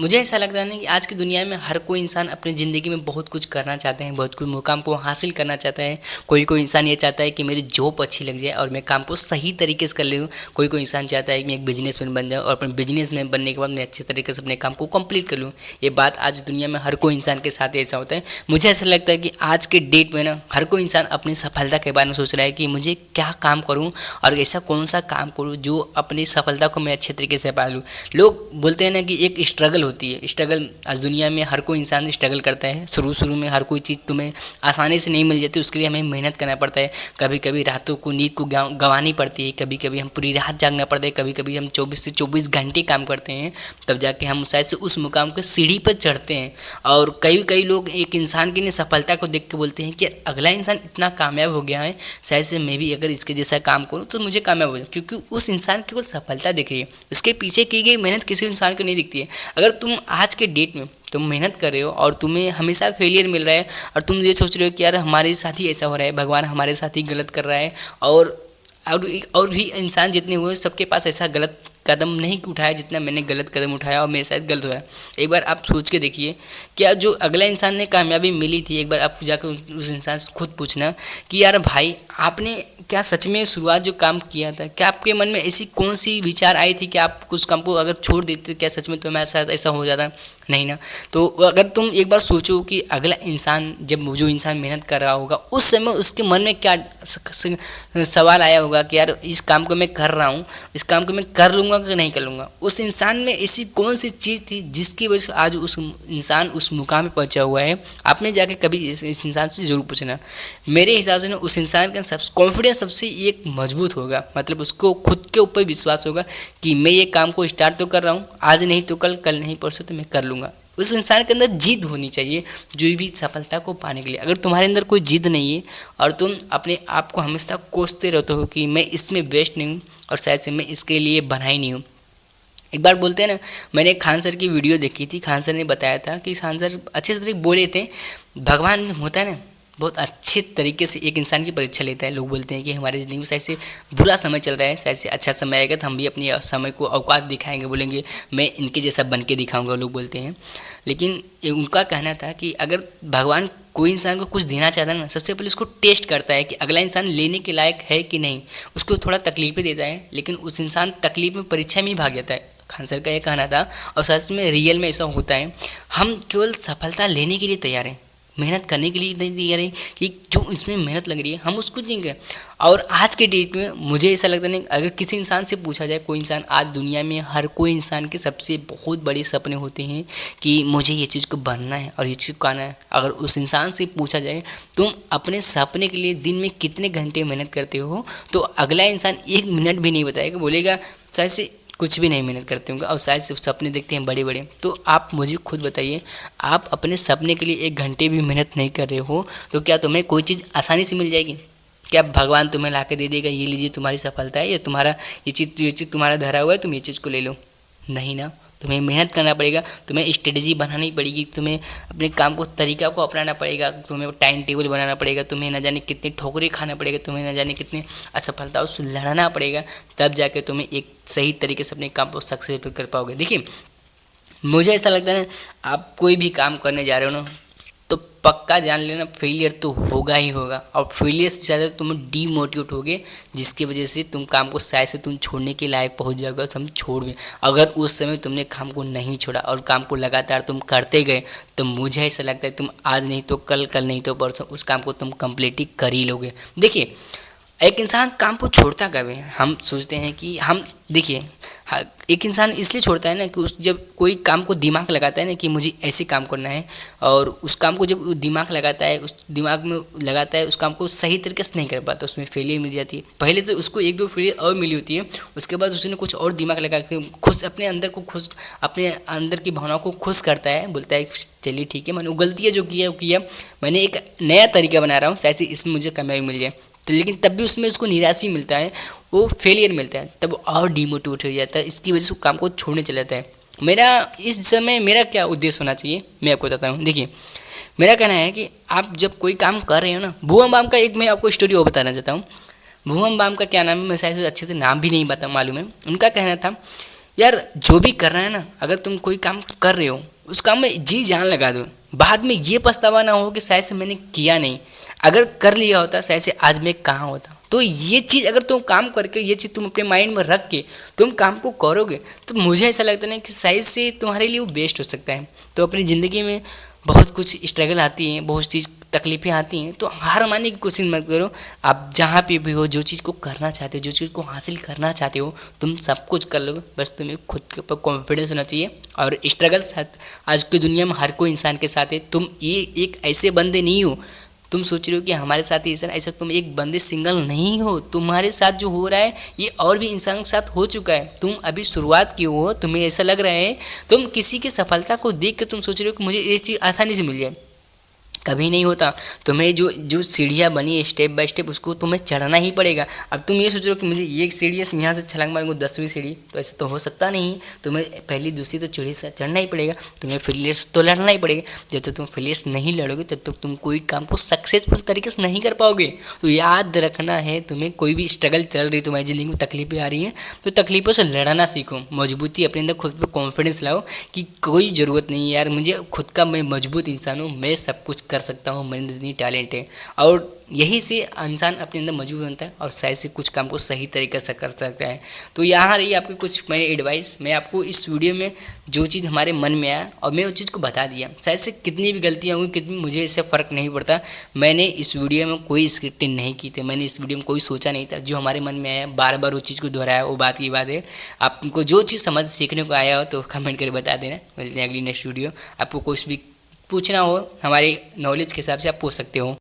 मुझे ऐसा लगता है ना कि आज की दुनिया में हर कोई इंसान अपनी ज़िंदगी में बहुत कुछ करना चाहते हैं, बहुत कुछ मुकाम को हासिल करना चाहता है। कोई कोई इंसान ये चाहता है कि मेरी जॉब अच्छी लग जाए और मैं काम को सही तरीके से कर लूँ। कोई कोई इंसान चाहता है कि मैं एक बिजनेसमैन बन जाऊँ और अपने बिजनेसमैन बनने के बाद मैं अच्छे तरीके से अपने काम को कंप्लीट कर लूँ। ये बात आज दुनिया में हर कोई इंसान के साथ ऐसा होता है। मुझे ऐसा लगता है कि आज के डेट में ना हर कोई इंसान अपनी सफलता के बारे में सोच रहा है कि मुझे क्या काम करूँ और ऐसा कौन सा काम करूँ जो अपनी सफलता को मैं अच्छे तरीके से पालूँ। लोग बोलते हैं ना कि एक स्ट्रगल होती है। स्ट्रगल आज दुनिया में हर कोई इंसान स्ट्रगल करता है। शुरू में हर कोई चीज़ तुम्हें आसानी से नहीं मिल जाती, उसके लिए हमें मेहनत करना पड़ता है। कभी कभी रातों को नींद को गंवानी पड़ती है, कभी कभी हम पूरी रात जागना पड़ता है, कभी कभी हम 24 से 24 घंटे काम करते हैं, तब जाके हम शायद से उस मुकाम के सीढ़ी पर चढ़ते हैं। और कई लोग एक इंसान की सफलता को देख के बोलते हैं कि अगला इंसान इतना कामयाब हो गया है, शायद से मैं भी अगर इसके जैसा काम करूँ तो मुझे कामयाब हो जाए, क्योंकि उस इंसान केवल सफलता दिख रही है, उसके पीछे की गई मेहनत किसी इंसान को नहीं दिखती है। अगर तुम आज के डेट में तुम मेहनत कर रहे हो और तुम्हें हमेशा फेलियर मिल रहा है और तुम ये सोच रहे हो कि यार हमारे साथ ही ऐसा हो रहा है, भगवान हमारे साथ ही गलत कर रहा है, और भी इंसान जितने हुए सबके पास ऐसा गलत कदम नहीं उठाया जितना मैंने गलत कदम उठाया और मेरे साथ गलत हो रहा है। एक बार आप सोच के देखिए, क्या जो अगला इंसान ने कामयाबी मिली थी, एक बार आप जाकर उस इंसान से खुद पूछना कि यार भाई आपने क्या सच में शुरुआत जो काम किया था, क्या आपके मन में ऐसी कौन सी विचार आई थी कि आप कुछ काम को अगर छोड़ देते, क्या सच में तुम्हारे साथ ऐसा हो जाता? नहीं ना। तो अगर तुम एक बार सोचो कि अगला इंसान, जब जो इंसान मेहनत कर रहा होगा उस समय उसके मन में क्या सवाल आया होगा कि यार इस काम को मैं कर रहा हूँ, इस काम को मैं कर लूँगा कि नहीं कर लूँगा। उस इंसान में ऐसी कौन सी चीज़ थी जिसकी वजह से आज उस इंसान उस मुकाम पे पहुँचा हुआ है। आपने जाके कभी इस इंसान से ज़रूर पूछना। मेरे हिसाब से ना उस इंसान का कॉन्फिडेंस सबसे एक मजबूत होगा, मतलब उसको खुद के ऊपर विश्वास होगा कि मैं ये काम को स्टार्ट तो कर रहा हूँ, आज नहीं तो कल, कल नहीं परसों तो मैं कर लूँगा। उस इंसान के अंदर जिद होनी चाहिए जो भी सफलता को पाने के लिए। अगर तुम्हारे अंदर कोई जिद नहीं है और तुम अपने आप को हमेशा कोसते रहते हो कि मैं इसमें बेस्ट नहीं हूँ और शायद से मैं इसके लिए बना ही नहीं हूँ। एक बार बोलते हैं ना, मैंने खान सर की वीडियो देखी थी, खान सर ने बताया था कि खान सर अच्छे से बोले थे, भगवान होता है ना बहुत अच्छे तरीके से एक इंसान की परीक्षा लेता है। लोग बोलते हैं कि हमारे ज़िंदगी में शायद से बुरा समय चल रहा है, शायद से अच्छा समय आएगा तो हम भी अपने समय को औकात दिखाएंगे, बोलेंगे मैं इनके जैसा बन के दिखाऊंगा, लोग बोलते हैं। लेकिन उनका कहना था कि अगर भगवान कोई इंसान को कुछ देना चाहता है ना, सबसे पहले उसको टेस्ट करता है कि अगला इंसान लेने के लायक है कि नहीं। उसको थोड़ा तकलीफें देता है, लेकिन उस इंसान तकलीफ में परीक्षा में ही भाग जाता है। खान सर का ये कहना था और सच में रियल में ऐसा होता है। हम केवल सफलता लेने के लिए तैयार हैं, मेहनत करने के लिए नहीं तैयार है कि जो इसमें मेहनत लग रही है हम उसको नहीं करें। और आज के डेट में मुझे ऐसा लगता नहीं, अगर किसी इंसान से पूछा जाए, कोई इंसान आज दुनिया में हर कोई इंसान के सबसे बहुत बड़े सपने होते हैं कि मुझे ये चीज़ को बनना है और ये चीज़ को आना है। अगर उस इंसान से पूछा जाए तुम अपने सपने के लिए दिन में कितने घंटे मेहनत करते हो, तो अगला इंसान 1 मिनट भी नहीं बताएगा, बोलेगा शायद से कुछ भी नहीं मेहनत करते होंगे और शायद सिर्फ सपने देखते हैं बड़े बड़े। तो आप मुझे खुद बताइए, आप अपने सपने के लिए 1 घंटे भी मेहनत नहीं कर रहे हो तो क्या तुम्हें कोई चीज़ आसानी से मिल जाएगी? क्या भगवान तुम्हें ला के दे देगा ये लीजिए तुम्हारी सफलता है, या तुम्हारा ये चीज़ तुम्हारा धरा हुआ है, तुम ये चीज़ को ले लो? नहीं ना। तुम्हें मेहनत करना पड़ेगा, तुम्हें स्ट्रेटजी बनानी पड़ेगी, तुम्हें अपने काम को तरीका को अपनाना पड़ेगा, तुम्हें टाइम टेबल बनाना पड़ेगा, तुम्हें न जाने कितने ठोकरे खाना पड़ेगा, तुम्हें न जाने कितने असफलताओं से लड़ना पड़ेगा, तब जाके तुम्हें एक सही तरीके से अपने काम को सक्सेसफुल कर पाओगे। देखिए मुझे ऐसा लगता है ना, आप कोई भी काम करने जा रहे हो ना तो पक्का जान लेना फेलियर तो होगा ही होगा, और फेलियर से ज़्यादा तुम डीमोटिवेट होगे, जिसकी वजह से तुम काम को शायद से तुम छोड़ने के लायक पहुंच जाओगे, हम छोड़ गए। अगर उस समय तुमने काम को नहीं छोड़ा और काम को लगातार तुम करते गए तो मुझे ऐसा लगता है तुम आज नहीं तो कल, कल नहीं तो परसों उस काम को तुम कंप्लीट ही कर ही लोगे। देखिए एक इंसान काम को छोड़ता कब है? हम सोचते हैं कि हम, देखिए एक इंसान इसलिए छोड़ता है ना कि उस जब कोई काम को दिमाग लगाता है ना कि मुझे ऐसे काम करना है, और उस काम को जब दिमाग लगाता है, उस दिमाग में लगाता है, उस काम को सही तरीके से नहीं कर पाता, उसमें फेलियर मिल जाती है। पहले तो उसको 1-2 फेलियर और मिली होती है, उसके बाद उसने कुछ और दिमाग लगा के खुश अपने अंदर को खुश, अपने अंदर की भावनाओं को खुश करता है, बोलता है चलिए ठीक है, मैंने गलतियाँ जो किया वो किया, मैंने एक नया तरीका बना रहा हूँ, शायद इसमें मुझे कामयाबी मिल जाए। तो लेकिन तब भी उसमें उसको निराश ही मिलता है, वो फेलियर मिलता है, तब और डिमोटिवेट हो जाता है, इसकी वजह से काम को छोड़ने चला जाता है। मेरा इस समय मेरा क्या उद्देश्य होना चाहिए मैं आपको बताता हूँ। देखिए मेरा कहना है कि आप जब कोई काम कर रहे हो ना, भुवन बाम का एक मैं आपको स्टोरी और बताना चाहता हूँ। भुवन बाम का क्या नाम है, मैं शायद अच्छे से नाम भी नहीं बता मालूम है। उनका कहना था यार जो भी कर रहा है ना, अगर तुम कोई काम कर रहे हो उस काम में जी जान लगा दो, बाद में ये पछतावा ना हो कि शायद से मैंने किया नहीं, अगर कर लिया होता शायद से आज मैं कहाँ होता। तो ये चीज़ अगर तुम काम करके ये चीज़ तुम अपने माइंड में रख के तुम काम को करोगे तो मुझे ऐसा लगता है ना कि शायद से तुम्हारे लिए वो बेस्ट हो सकता है। तो अपनी ज़िंदगी में बहुत कुछ स्ट्रगल आती हैं, बहुत चीज़ तकलीफ़ें आती हैं, तो हार मानने की कोशिश मत करो। आप जहाँ पे भी हो, जो चीज़ को करना चाहते हो, जो चीज़ को हासिल करना चाहते हो, तुम सब कुछ कर लोगे, बस तुम्हें खुद के ऊपर कॉन्फिडेंस होना चाहिए। और स्ट्रगल साथ आज की दुनिया में हर कोई इंसान के साथ है। तुम ये एक ऐसे बंदे नहीं हो, तुम सोच रहे हो कि हमारे साथ ही ऐसा तुम एक बंदे सिंगल नहीं हो, तुम्हारे साथ जो हो रहा है ये और भी इंसान के साथ हो चुका है। तुम अभी शुरुआत की हो, तुम्हें ऐसा लग रहा है, तुम किसी की सफलता को देख के तुम सोच रहे हो कि मुझे ये चीज़ आसानी से मिल जाए, कभी नहीं होता। तुम्हें जो जो सीढ़ियाँ बनी है स्टेप बाय स्टेप, उसको तुम्हें चढ़ना ही पड़ेगा। अब तुम ये सोच रहे हो कि मुझे ये सीढ़ी से यहाँ से छलांग मारूंगा 10वीं सीढ़ी, तो ऐसा तो हो सकता नहीं। तुम्हें पहली दूसरी तो सीढ़ी से चढ़ना ही पड़ेगा, तुम्हें फेलियर्स तो लड़ना ही पड़ेगा। जब तक तुम फेलियर्स नहीं लड़ोगे तब तक तुम कोई काम को सक्सेसफुल तरीके से नहीं कर पाओगे। तो याद रखना है, तुम्हें कोई भी स्ट्रगल चल रही, तुम्हारी ज़िंदगी में तकलीफें आ रही हैं, तो तकलीफ़ों से लड़ना सीखो, मजबूती अपने अंदर खुद पर कॉन्फिडेंस लाओ कि कोई ज़रूरत नहीं यार, मुझे खुद का, मैं मजबूत इंसान हूँ, मैं सब कुछ कर सकता हूँ, मेरे अंदर इतनी टैलेंट है। और यही से इंसान अपने अंदर मजबूत बनता है और शायद से कुछ काम को सही तरीके से कर सकता है। तो यहाँ रही आपकी कुछ मैंने एडवाइस, मैं आपको इस वीडियो में जो चीज़ हमारे मन में आया और मैं उस चीज़ को बता दिया। शायद से कितनी भी गलतियाँ हुई, कितनी, मुझे इससे फ़र्क नहीं पड़ता। मैंने इस वीडियो में कोई स्क्रिप्टिंग नहीं की थी, मैंने इस वीडियो में कोई सोचा नहीं था, जो हमारे मन में आया बार बार वो चीज़ को दोहराया, वो बात की बात है। आपको जो चीज़ समझ सीखने को आया हो तो कमेंट करके बता देना। मिलते हैं अगली नेक्स्ट वीडियो। आपको कुछ भी पूछना हो हमारे नॉलेज के हिसाब से आप पूछ सकते हो।